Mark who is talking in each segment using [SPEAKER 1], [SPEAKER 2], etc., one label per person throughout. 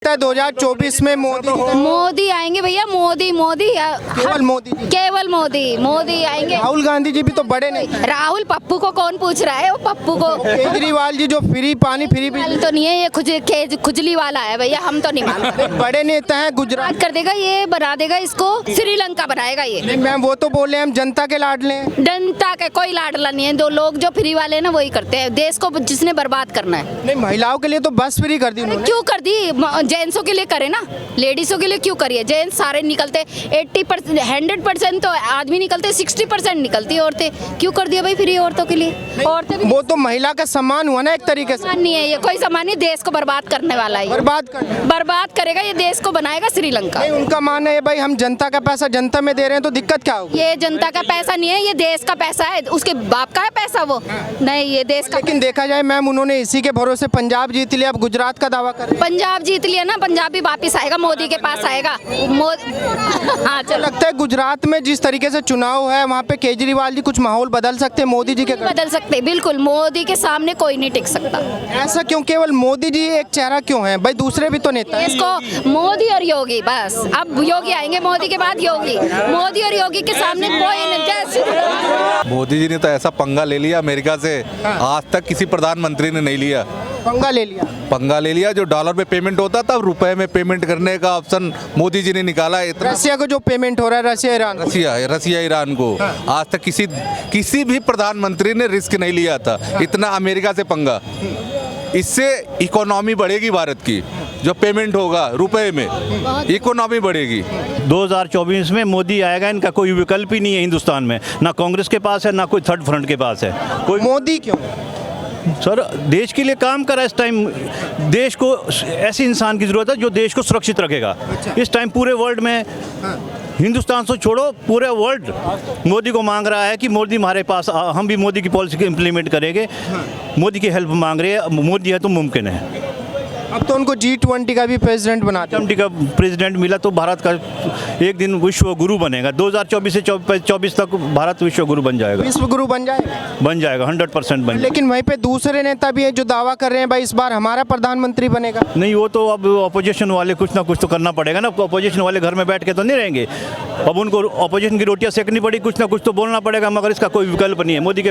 [SPEAKER 1] 2024 में
[SPEAKER 2] मोदी आएंगे भैया, मोदी मोदी
[SPEAKER 1] केवल मोदी जी।
[SPEAKER 2] केवल मोदी आएंगे।
[SPEAKER 1] राहुल गांधी जी भी तो बड़े नहीं।
[SPEAKER 2] राहुल पप्पू को कौन पूछ रहा है? वो पप्पू को
[SPEAKER 1] केजरीवाल जी जो फ्री पानी फ्री
[SPEAKER 2] वाल तो नहीं है, ये खुजली वाला है भैया, हम तो नहीं मानते।
[SPEAKER 1] बड़े नेता हैं गुजरात
[SPEAKER 2] बात कर देगा, ये बना देगा, इसको श्रीलंका बनाएगा ये।
[SPEAKER 1] नहीं मैम, वो तो बोले हम जनता के लाडले हैं।
[SPEAKER 2] जनता का कोई लाडला नहीं है, दो लोग जो फ्री वाले हैं ना वही करते हैं, देश को जिसने बर्बाद करना है।
[SPEAKER 1] नहीं, महिलाओं के लिए तो बस फ्री कर दी उन्होंने।
[SPEAKER 2] क्यों कर दी? जेंट्सों के लिए करे ना, लेडीजों के लिए क्यों करिए? जेंट्स सारे निकलते 80%, 100% तो आदमी निकलते, 60% निकलती है औरतें। क्यों कर दिया भाई फ्री औरतों के लिए? औरतें भी
[SPEAKER 1] वो तो महिला का सम्मान हुआ ना एक तरीके से।
[SPEAKER 2] सम्मान नहीं है ये, कोई सम्मान नहीं, देश को बर्बाद करने वाला है। बर्बाद करेगा ये, देश को बनाएगा श्रीलंका।
[SPEAKER 1] नहीं, उनका मानना है भाई हम जनता का पैसा जनता में दे रहे हैं तो दिक्कत क्या होगी?
[SPEAKER 2] ये जनता का पैसा नहीं है, ये देश का पैसा है, उसके बाप का है पैसा वो। नहीं, ये देश का।
[SPEAKER 1] लेकिन देखा जाए मैम, उन्होंने इसी के भरोसे पंजाब जीत लिया, अब गुजरात का दावा कर रहे हैं।
[SPEAKER 2] पंजाब जीत लिया ना, पंजाब भी वापिस आएगा, मोदी के पास आएगा। हाँ चलो।
[SPEAKER 1] लगता है गुजरात में जिस तरीके से चुनाव है वहाँ पे केजरीवाल जी कुछ माहौल बदल सकते हैं मोदी जी के कारण?
[SPEAKER 2] बदल सकते, बिल्कुल। मोदी के सामने कोई नहीं टिक सकता।
[SPEAKER 1] ऐसा क्यों? केवल मोदी जी एक चेहरा क्यों है भाई? दूसरे भी तो नेता हैं।
[SPEAKER 2] इसको मोदी और योगी, बस अब योगी आएंगे, मोदी के बाद योगी। मोदी और योगी के सामने कोई नहीं।
[SPEAKER 3] मोदी जी ने तो ऐसा पंगा ले लिया अमेरिका से, आज तक किसी प्रधानमंत्री ने नहीं लिया। पंगा ले लिया। जो डॉलर में पेमेंट होता था, रुपए में पेमेंट करने का ऑप्शन मोदी जी ने निकाला। इतना
[SPEAKER 1] रसिया को जो पेमेंट हो रहा है,
[SPEAKER 3] रसिया ईरान को आज तक किसी भी प्रधानमंत्री ने रिस्क नहीं लिया था। इतना अमेरिका से पंगा। इससे इकोनॉमी बढ़ेगी भारत की, जो पेमेंट होगा रुपए में, इकोनॉमी बढ़ेगी।
[SPEAKER 4] 2024 में मोदी आएगा, इनका कोई विकल्प ही नहीं है हिंदुस्तान में। ना कांग्रेस के पास है, ना कोई थर्ड फ्रंट के पास है कोई।
[SPEAKER 1] मोदी क्यों?
[SPEAKER 4] सर, देश के लिए काम करा इस टाइम। देश को ऐसे इंसान की जरूरत है जो देश को सुरक्षित रखेगा। इस टाइम पूरे वर्ल्ड में, हिंदुस्तान से छोड़ो, पूरे वर्ल्ड मोदी को मांग रहा है कि मोदी हमारे पास, हम भी मोदी की पॉलिसी इम्प्लीमेंट करेंगे। मोदी की हेल्प मांग रहे हैं, मोदी है तो मुमकिन है।
[SPEAKER 1] अब तो उनको G20 का भी प्रेसिडेंट बना दिया।
[SPEAKER 4] G20 का प्रेसिडेंट मिला तो भारत का एक दिन विश्व गुरु बनेगा। 2024 से 24 तक भारत विश्व गुरु बन जाएगा।
[SPEAKER 1] विश्व गुरु बन जाएगा?
[SPEAKER 4] 100% बन जाएगा।
[SPEAKER 1] लेकिन वहीं पे दूसरे नेता भी है जो दावा कर रहे हैं भाई इस बार हमारा प्रधानमंत्री बनेगा।
[SPEAKER 4] नहीं, वो तो अब अपोजिशन वाले कुछ ना कुछ तो करना पड़ेगा ना। अपोजिशन वाले घर में बैठ के तो नहीं रहेंगे। अब उनको अपोजिशन की रोटियां सेकनी पड़ी, कुछ ना कुछ तो बोलना पड़ेगा, मगर इसका कोई विकल्प नहीं है। मोदी के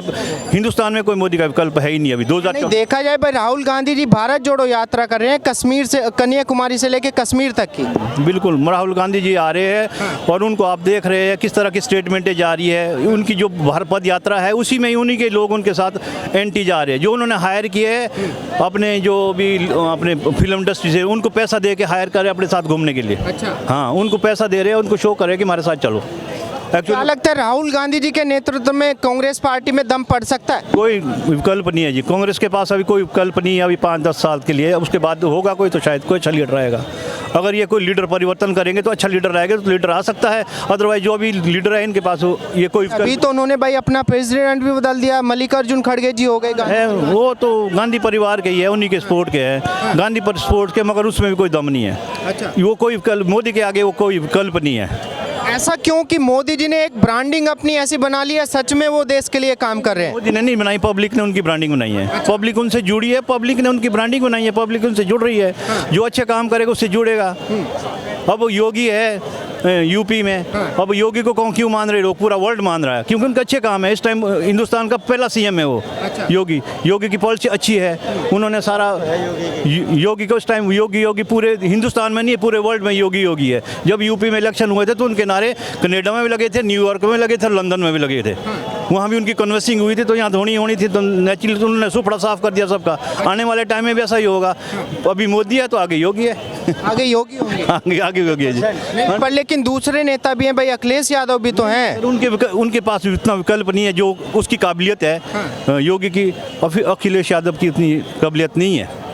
[SPEAKER 4] हिंदुस्तान में कोई मोदी का विकल्प है ही नहीं अभी। 2024
[SPEAKER 1] देखा जाए भाई, राहुल गांधी जी भारत जोड़ो यात्रा कर रहे हैं, कश्मीर से, कन्याकुमारी से लेके कश्मीर तक की।
[SPEAKER 4] बिल्कुल, राहुल गांधी जी आ रहे हैं और उनको आप देख रहे हैं किस तरह की स्टेटमेंटें जा रही है। उनकी जो पद यात्रा है उसी में उन्हीं के लोग उनके साथ एंटी जा रहे हैं। जो उन्होंने हायर किए हैं अपने, जो भी अपने फिल्म इंडस्ट्री से, उनको पैसा दे के हायर करे अपने साथ घूमने के लिए।
[SPEAKER 1] अच्छा।
[SPEAKER 4] हाँ, उनको पैसा दे रहे हैं, उनको शो करे कि हमारे साथ चलो।
[SPEAKER 1] क्या लगता है राहुल गांधी जी के नेतृत्व में कांग्रेस पार्टी में दम पड़ सकता है?
[SPEAKER 4] कोई विकल्प नहीं है जी, कांग्रेस के पास अभी कोई विकल्प नहीं है अभी 5-10 साल के लिए। उसके बाद होगा कोई तो शायद कोई अच्छा लीडर रहेगा। अगर ये कोई लीडर परिवर्तन करेंगे तो अच्छा लीडर रहेगा, तो लीडर आ सकता है। अदरवाइज जो अभी लीडर है इनके पास ये कोई
[SPEAKER 1] अभी तो उन्होंने भाई अपना प्रेसिडेंट भी बदल दिया, मल्लिकार्जुन खड़गे जी हो गए
[SPEAKER 4] है। वो तो गांधी परिवार के ही है, उन्हीं के सपोर्ट के हैं, गांधी पर सपोर्ट के, मगर उसमें भी कोई दम नहीं है।
[SPEAKER 1] अच्छा।
[SPEAKER 4] वो कोई विकल्प, मोदी के आगे वो कोई विकल्प नहीं है।
[SPEAKER 1] ऐसा क्यों कि मोदी जी ने एक ब्रांडिंग अपनी ऐसी बना ली है, सच में वो देश के लिए काम कर रहे हैं?
[SPEAKER 4] मोदी ने नहीं बनाई, पब्लिक ने उनकी ब्रांडिंग बनाई है। पब्लिक उनसे जुड़ी है, पब्लिक ने उनकी ब्रांडिंग बनाई है, पब्लिक उनसे जुड़ रही है। जो अच्छे काम करेगा उससे जुड़ेगा। अब योगी है यूपी में, अब योगी को क्यों मान रहे लोग? पूरा वर्ल्ड मान रहा है क्योंकि उनके अच्छे काम है। इस टाइम हिंदुस्तान का पहला सीएम है वो।
[SPEAKER 1] अच्छा।
[SPEAKER 4] योगी की पॉलिसी अच्छी है। उन्होंने सारा योगी को इस टाइम योगी पूरे हिंदुस्तान में नहीं है, पूरे वर्ल्ड में योगी है। जब यूपी में इलेक्शन हुए थे तो उनके नारे कनाडा में भी लगे थे, न्यूयॉर्क में लगे थे, लंदन में भी लगे थे। वहाँ भी उनकी कन्वर्सिंग हुई थी, तो यहाँ होनी थी, तो नेचुरली उन्होंने सुपड़ा साफ कर दिया सबका। आने वाले टाइम में भी ऐसा ही होगा। अभी मोदी है तो आगे योगी है।
[SPEAKER 1] आगे योगी होंगे।
[SPEAKER 4] आगे योगी है जी।
[SPEAKER 1] पर लेकिन दूसरे नेता भी हैं भाई, अखिलेश यादव भी तो हैं।
[SPEAKER 4] उनके पास इतना विकल्प नहीं है जो उसकी काबिलियत है। योगी की, अखिलेश यादव की इतनी काबिलियत नहीं है।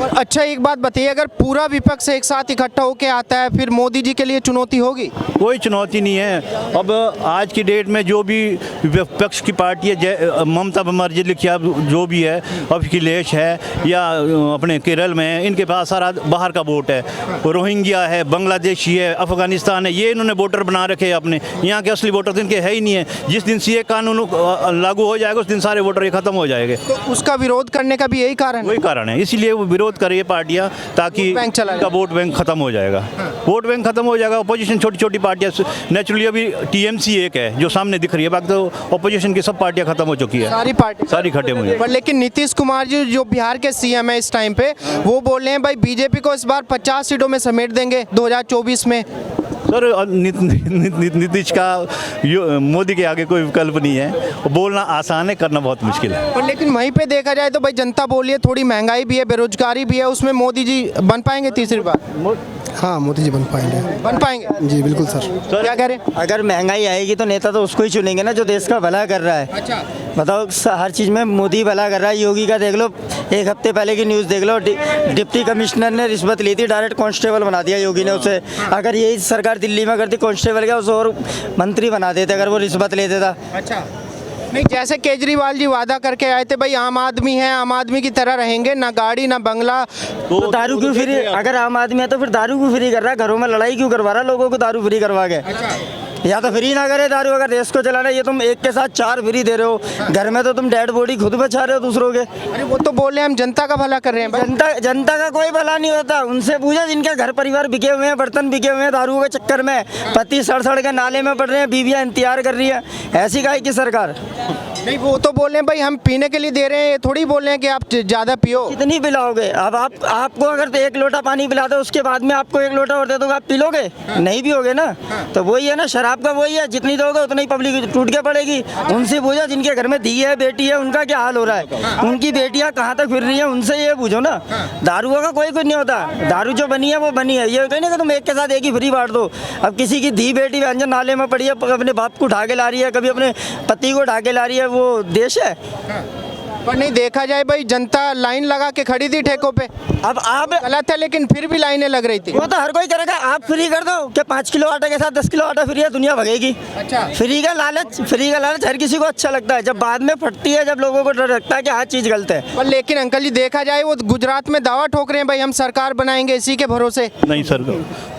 [SPEAKER 1] और अच्छा एक बात बताइए, अगर पूरा विपक्ष एक साथ इकट्ठा होकर आता है फिर मोदी जी के लिए चुनौती होगी?
[SPEAKER 4] कोई चुनौती नहीं है। अब आज की डेट में जो भी विपक्ष की पार्टी है, ममता बनर्जी लिखिया जो भी है, अखिलेश है, या अपने केरल में, इनके पास सारा बाहर का वोट है। रोहिंग्या है, बांग्लादेशी है, अफगानिस्तान है, ये इन्होंने वोटर बना रखे हैं अपने। यहाँ के असली वोटर तो इनके है ही नहीं है। जिस दिन सीए कानून लागू हो जाएगा उस दिन सारे वोटर ये खत्म हो जाएंगे।
[SPEAKER 1] तो उसका विरोध करने का भी यही कारण है?
[SPEAKER 4] वही कारण है, इसीलिए वो विरोध करे। ये पार्टियां, ताकि
[SPEAKER 1] बैंक चला
[SPEAKER 4] इनका वोट बैंक खत्म हो जाएगा। वोट बैंक खत्म हो जाएगा। अपोजिशन छोटी छोटी पार्टियां, नेचुरली अभी टीएमसी एक है जो सामने दिख रही है, बाकी तो अपोजिशन की सब पार्टियां खत्म हो चुकी है,
[SPEAKER 1] सारी पार्टी
[SPEAKER 4] सारी खत्म हुई है।
[SPEAKER 1] पर लेकिन नीतीश कुमार जी जो बिहार के सीएम है इस टाइम पे, वो बोल रहे हैं भाई बीजेपी को इस बार 50 सीटों में समेट देंगे 2024 में।
[SPEAKER 4] सर नीतीश का मोदी के आगे कोई विकल्प नहीं है। बोलना आसान है, करना बहुत मुश्किल है।
[SPEAKER 1] पर लेकिन वहीं पे देखा जाए तो भाई जनता बोली है, थोड़ी महंगाई भी है, बेरोजगारी भी है, उसमें मोदी जी बन पाएंगे तीसरी बार?
[SPEAKER 5] हाँ, मोदी जी बन पाएंगे जी, बिल्कुल सर।
[SPEAKER 1] क्या कह रहे हैं?
[SPEAKER 6] अगर महंगाई आएगी तो नेता तो उसको ही चुनेंगे ना जो देश का भला कर रहा है।
[SPEAKER 1] अच्छा,
[SPEAKER 6] बताओ, हर चीज़ में मोदी भला कर रहा है। योगी का देख लो, एक हफ्ते पहले की न्यूज़ देख लो, डिप्टी कमिश्नर ने रिश्वत ली थी, डायरेक्ट कांस्टेबल बना दिया योगी ने उसे। अगर यही सरकार दिल्ली में करती कांस्टेबल का, उसे और मंत्री बना देते अगर वो रिश्वत ले देता।
[SPEAKER 1] अच्छा। नहीं, जैसे केजरीवाल जी वादा करके आए थे भाई आम आदमी है, आम आदमी की तरह रहेंगे, ना गाड़ी ना बंगला।
[SPEAKER 6] तो दारू क्यों फ्री? अगर आम आदमी है तो फिर दारू क्यों फ्री कर रहा है? घरों में लड़ाई क्यों करवा रहा है लोगों को दारू फ्री करवा के? या तो फ्री ना करे दारू, अगर देश को चलाना है। ये तुम एक के साथ 4 फ्री दे रहे हो, घर में तो तुम डेड बॉडी खुद बचा रहे हो दूसरों के।
[SPEAKER 1] अरे वो तो बोल रहे हैं हम जनता का भला कर रहे हैं भाई।
[SPEAKER 6] जनता का कोई भला नहीं होता। उनसे पूछो जिनके घर परिवार बिके हुए हैं, बर्तन बिके हुए हैं दारू के चक्कर में, पति सड़ के नाले में पड़ रहे हैं, बीवियां इंतजार कर रही है। ऐसी काहे की सरकार?
[SPEAKER 1] नहीं, वो तो बोल रहे हैं भाई हम पीने के लिए दे रहे हैं, ये थोड़ी बोल रहे हैं कि आप ज़्यादा पियो।
[SPEAKER 6] कितनी पिलाओगे? अब आपको अगर तो 1 लोटा पानी पिला दो, उसके बाद में आपको 1 लोटा और दे दोगे, आप पी लोगे? नहीं पियोगे ना। तो वही है ना, शराब का वही है, जितनी दोगे उतनी पब्लिक टूट के पड़ेगी। उनसे पूछो जिनके घर में धी है, बेटी है, उनका क्या हाल हो रहा है, उनकी बेटियां कहाँ तक फिर रही हैं, उनसे ये पूछो ना। दारुओं का कोई कुछ नहीं होता। दारू जो बनी है वो बनी है। ये कहीं ना कि तुम एक के साथ एक ही फ्री बांट दो। अब किसी की धी बेटी व्यंजन नाले में पड़ी है, अपने बाप को उठा के ला रही है, कभी अपने पति को उठा के ला रही है, वो देश है?
[SPEAKER 1] पर नहीं, देखा जाए भाई जनता लाइन लगा के खड़ी थी ठेकों पे।
[SPEAKER 6] अब आप
[SPEAKER 1] गलत है, लेकिन फिर भी लाइनें लग रही थी।
[SPEAKER 6] वो तो हर कोई करेगा। आप फ्री कर दो कि 5 किलो आटे के साथ 10 किलो आटा फ्री है, दुनिया भगेगी।
[SPEAKER 1] अच्छा।
[SPEAKER 6] फ्री का लालच हर किसी को अच्छा लगता है। जब बाद में फटती है, जब लोगों को डर लगता है कि हर चीज़ गलत है।
[SPEAKER 1] पर लेकिन अंकल जी देखा जाए वो गुजरात में दावा ठोक रहे हैं भाई हम सरकार बनाएंगे इसी के भरोसे।
[SPEAKER 4] नहीं सर,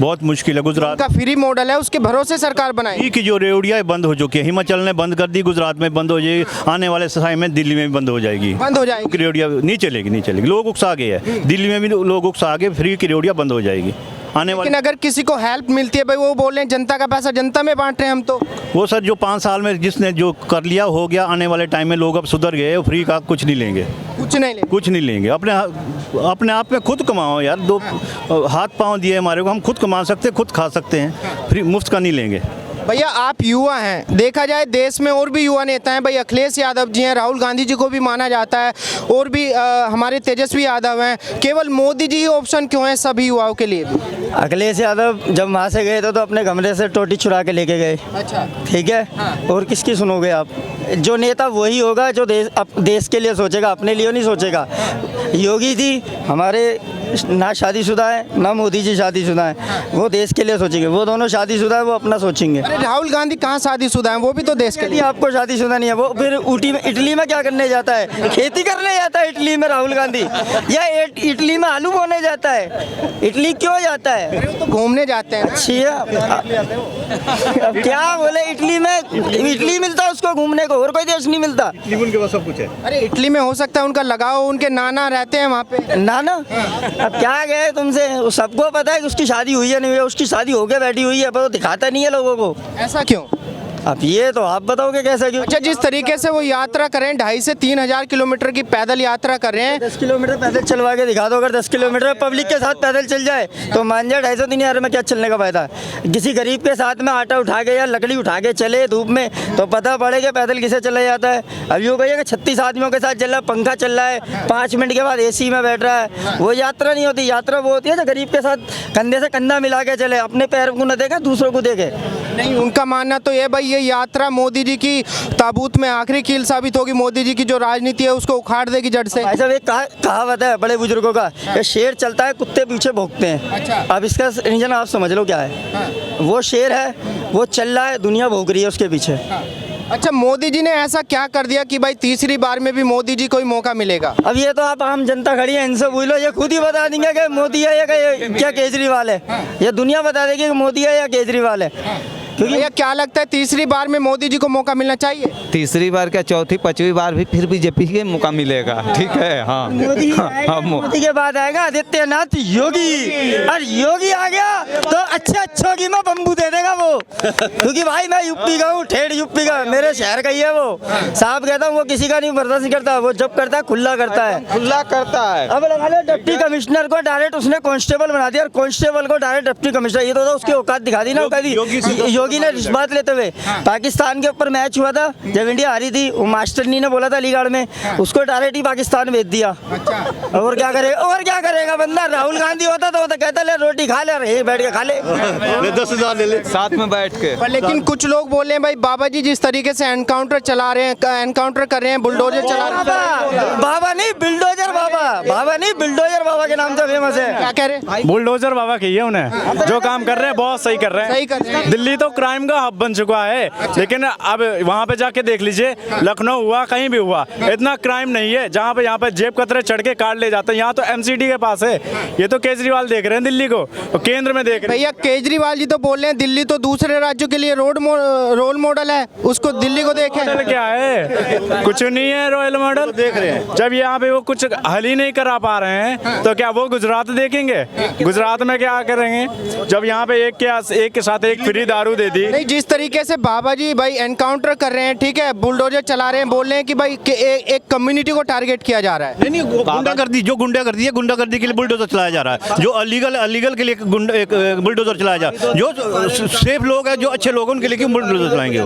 [SPEAKER 4] बहुत मुश्किल है। गुजरात
[SPEAKER 1] का फ्री मॉडल है, उसके भरोसे सरकार बनाएंगे।
[SPEAKER 4] की जो रेवड़ियाँ बंद हो चुकी है, हिमाचल ने बंद कर दी, गुजरात में बंद हो जाएगी, आने वाले समय में दिल्ली में भी बंद हो जाएगी।
[SPEAKER 1] बंद हो जाएगी।
[SPEAKER 4] की रेवड़ियाँ नहीं चलेगी। लोग उकसा गए हैं, दिल्ली में भी लोग उकसा गए, फ्री की रेवड़ियाँ बंद हो जाएगी आने वाले।
[SPEAKER 1] लेकिन अगर किसी को हेल्प मिलती है भाई, वो बोल रहे हैं जनता का पैसा जनता में बांट रहे हैं हम तो।
[SPEAKER 4] वो सर जो 5 साल में जिसने जो कर लिया हो गया, आने वाले टाइम में लोग अब सुधर गए, फ्री का कुछ नहीं लेंगे। कुछ नहीं लेंगे। अपने आप में खुद कमाओ यार। 2 हाथ पाँव दिए हमारे को, हम खुद कमा सकते हैं, खुद खा सकते हैं, फ्री मुफ्त का नहीं लेंगे।
[SPEAKER 1] भैया आप युवा हैं, देखा जाए देश में और भी युवा नेता हैं भाई, अखिलेश यादव जी हैं, राहुल गांधी जी को भी माना जाता है, और भी हमारे तेजस्वी यादव हैं। केवल मोदी जी ही ऑप्शन क्यों है सभी युवाओं के लिए?
[SPEAKER 6] अखिलेश यादव जब वहाँ से गए थे तो अपने कमरे से टोटी चुरा के लेके गए।
[SPEAKER 1] अच्छा।
[SPEAKER 6] ठीक है। और किसकी सुनोगे आप? जो नेता वही होगा जो देश के लिए सोचेगा, अपने लिए नहीं सोचेगा। योगी जी हमारे ना शादीशुदा है, ना मोदी जी शादीशुदा है। वो देश के लिए सोचेंगे, वो दोनों शादीशुदा है, वो अपना सोचेंगे।
[SPEAKER 1] अरे राहुल गांधी कहाँ शादीशुदा है? वो भी तो देश के लिए।
[SPEAKER 6] आपको शादीशुदा नहीं है। वो फिर इटली में क्या करने जाता है? खेती करने जाता है इटली में राहुल गांधी, या इटली में आलू बोने जाता है? इटली क्यों जाता है?
[SPEAKER 1] तो घूमने जाते हैं।
[SPEAKER 6] अच्छी है। अब क्या बोले, इटली मिलता है उसको घूमने को, और कोई देश नहीं मिलता।
[SPEAKER 4] उनके पास सब कुछ है।
[SPEAKER 1] अरे इटली में हो सकता है उनका लगाव, उनके नाना रहते हैं वहाँ पे।
[SPEAKER 6] नाना? अब क्या गए तुमसे? सबको पता है कि उसकी शादी हुई है नहीं हुई है, उसकी शादी होके बैठी हुई है, पर वो दिखाता नहीं है लोगों को।
[SPEAKER 1] ऐसा क्यों?
[SPEAKER 6] अब ये तो आप बताओगे कैसा क्यों?
[SPEAKER 1] अच्छा, जिस तरीके से वो यात्रा करें, 2.5 से 3 हज़ार किलोमीटर की पैदल यात्रा कर रहे हैं।
[SPEAKER 6] 10 किलोमीटर पैदल चलवा के दिखा दो। अगर 10 किलोमीटर पब्लिक के साथ पैदल चल जाए तो मान जाए 250-3 हज़ार में क्या चलने का फायदा है? किसी गरीब के साथ में आटा उठा के या लकड़ी उठा के चले धूप में तो पता पड़ेगा पैदल किसे चला जाता है। अब यूँ कहिए कि 36 आदमियों के साथ चल रहा है, पंखा चल रहा है, 5 मिनट के बाद AC में बैठ रहा है, वो यात्रा नहीं होती। यात्रा वो होती है जो गरीब के साथ कंधे से कंधा मिला के चले, अपने पैर को न देखे दूसरों को देखे।
[SPEAKER 1] नहीं, उनका मानना तो ये भाई ये यात्रा मोदी जी की ताबूत में आखिरी कील साबित होगी, मोदी जी की जो राजनीति है उसको उखाड़ देगी जड़ से।
[SPEAKER 6] ऐसा एक कहावत है बड़े बुजुर्गों का, ये शेर चलता है कुत्ते पीछे भौंकते हैं।
[SPEAKER 1] अच्छा।
[SPEAKER 6] अब इसका रीजन आप समझ लो क्या है। वो शेर है, वो चल रहा है, दुनिया भौंक रही है उसके पीछे।
[SPEAKER 1] अच्छा, मोदी जी ने ऐसा क्या कर दिया कि भाई तीसरी बार में भी मोदी जी को ही मौका मिलेगा?
[SPEAKER 6] अब ये तो आप आम जनता खड़ी है, इनसे पूछ लो, ये खुद ही बता देंगे कि मोदी है या क्या केजरीवाल है। ये दुनिया बता देगी कि मोदी है या केजरीवाल है। क्योंकि
[SPEAKER 1] भैया क्या लगता है तीसरी बार में मोदी जी को मौका मिलना चाहिए?
[SPEAKER 7] तीसरी बार क्या, चौथी पांचवी बार भी फिर बीजेपी के मौका मिलेगा। ठीक है, हाँ
[SPEAKER 6] मोदी
[SPEAKER 7] हाँ,
[SPEAKER 6] मोदी के बाद आएगा आदित्यनाथ योगी, और योगी आ गया तो अच्छों की मैं बम्बू दे देगा वो। क्योंकि भाई मैं यूपी का हूँ, ठेठ यूपी का, मेरे शहर का ही है वो। साहब कहता हूँ वो किसी का नहीं बर्दाश्त नहीं करता, वो जब करता है खुला करता है,
[SPEAKER 7] खुला करता है।
[SPEAKER 6] अब लगा लो डिप्टी कमिश्नर को डायरेक्ट उसने कांस्टेबल बना दिया, और कांस्टेबल को डायरेक्ट डिप्टी कमिश्नर। ये तो उसकी औकात दिखा दी ना, औकात योगी ने रिश्वत लेते हुए। पाकिस्तान के ऊपर मैच हुआ था जब इंडिया हारी थी, वो मास्टरनी ने बोला था अलीगढ़ में, उसको डायरेक्ट ही पाकिस्तान भेज दिया। और क्या करेगा बंदा? राहुल गांधी होता तो कहता ले रोटी खा ले, और बैठ के खा ले,
[SPEAKER 7] 10,000 ले ले साथ में बैठ के।
[SPEAKER 1] पर लेकिन कुछ लोग बोले हैं भाई बाबा जी जिस तरीके से एनकाउंटर चला रहे हैं, एनकाउंटर कर रहे हैं, बुलडोजर चला रहे हैं।
[SPEAKER 6] बाबा नहीं बिल्डोजर बाबा, बाबा नहीं बिल्डोजर बाबा के नाम से फेमस है।
[SPEAKER 1] क्या कह रहे हैं?
[SPEAKER 8] बुलडोजर बाबा कहिए उन्हें, जो काम कर रहे हैं बहुत सही कर रहे हैं।
[SPEAKER 1] सही कर रहे हैं।
[SPEAKER 8] दिल्ली तो क्राइम का हब बन चुका है, लेकिन अब वहाँ पे जाके देख लीजिए, लखनऊ हुआ कहीं भी हुआ, इतना क्राइम नहीं है। जहाँ पे यहाँ पे जेब कतरे चढ़ के कार्ड ले जाते हैं, यहाँ तो एमसीडी के पास है। ये तो केजरीवाल देख रहे हैं दिल्ली को, और केंद्र में देख रहे हैं।
[SPEAKER 1] भैया केजरीवाल जी तो बोल रहे हैं दिल्ली तो दूसरे राज्यों के लिए रोल मॉडल है, उसको दिल्ली को देखें।
[SPEAKER 8] मॉडल क्या है? कुछ नहीं है रॉयल मॉडल। देख रहे हैं जब यहाँ पे वो कुछ हल ही नहीं करा पा रहे हैं, तो क्या वो गुजरात देखेंगे? गुजरात में क्या करेंगे जब यहाँ पे एक के साथ एक फ्री दारू दे दी?
[SPEAKER 1] नहीं, जिस तरीके से बाबा जी भाई एनकाउंटर कर रहे हैं, ठीक है, बुलडोजर चला रहे हैं, बोल रहे हैं कि भाई एक कम्युनिटी को टारगेट किया जा रहा है।
[SPEAKER 4] नहीं गुंडागर्दी, जो गुंडागर्दी है, गुंडागर्दी के लिए बुलडोजर चलाया जा रहा है। जो अलीगल के लिए बुलडोजर चलाया जा रहा है। जो सेफ लोग हैं, जो अच्छे लोग हैं, उनके लिए क्यों बुलडोजर चलाएंगे?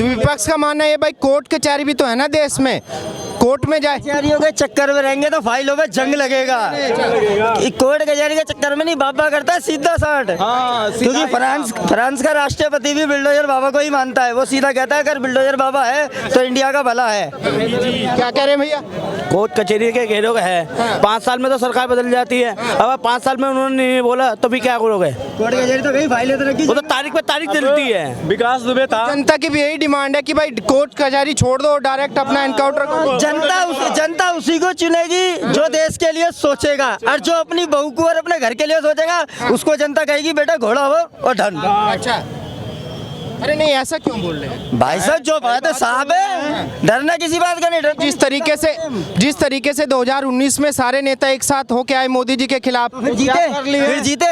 [SPEAKER 1] विपक्ष का मानना है भाई कोर्ट कचहरी भी तो है ना देश में, कोर्ट में जाए।
[SPEAKER 6] कचहरियों के चक्कर में रहेंगे तो फाइलों में जंग लगेगा। कोर्ट कचहरी के चक्कर में नहीं, बाबा करता है सीधा साठ। क्योंकि फ्रांस का राष्ट्रपति भी बिल्डोजर बाबा को ही मानता है। वो सीधा कहता है अगर बिल्डोजर बाबा है तो इंडिया का भला है।
[SPEAKER 1] क्या कह रहे हैं भैया?
[SPEAKER 9] कोर्ट कचहरी के घेरों है, 5 साल में तो सरकार बदल जाती है। अब 5 साल में उन्होंने नहीं बोला तो भी क्या करोगे?
[SPEAKER 6] कोर्ट कचहरी तो कहीं फाइलें तो रखी,
[SPEAKER 9] वो तो तारीख पे तारीख चलती है।
[SPEAKER 8] विकास दुबे था,
[SPEAKER 1] जनता की भी यही डिमांड है कि भाई कोर्ट कचहरी छोड़ दो, डायरेक्ट अपना एनकाउंटर करो।
[SPEAKER 6] जनता उसी को चुनेगी जो देश के लिए सोचेगा, और जो अपनी बहू को और अपने घर के लिए सोचेगा उसको जनता कहेगी बेटा घोड़ा हो और ढन।
[SPEAKER 1] अच्छा, अरे नहीं ऐसा क्यों बोल रहे हैं
[SPEAKER 6] भाई साहब? जो बात है साहब है, डरना किसी बात का नहीं। डर
[SPEAKER 1] जिस तरीके से 2019 में सारे नेता एक साथ होके आए मोदी जी के खिलाफ,
[SPEAKER 6] फिर जीते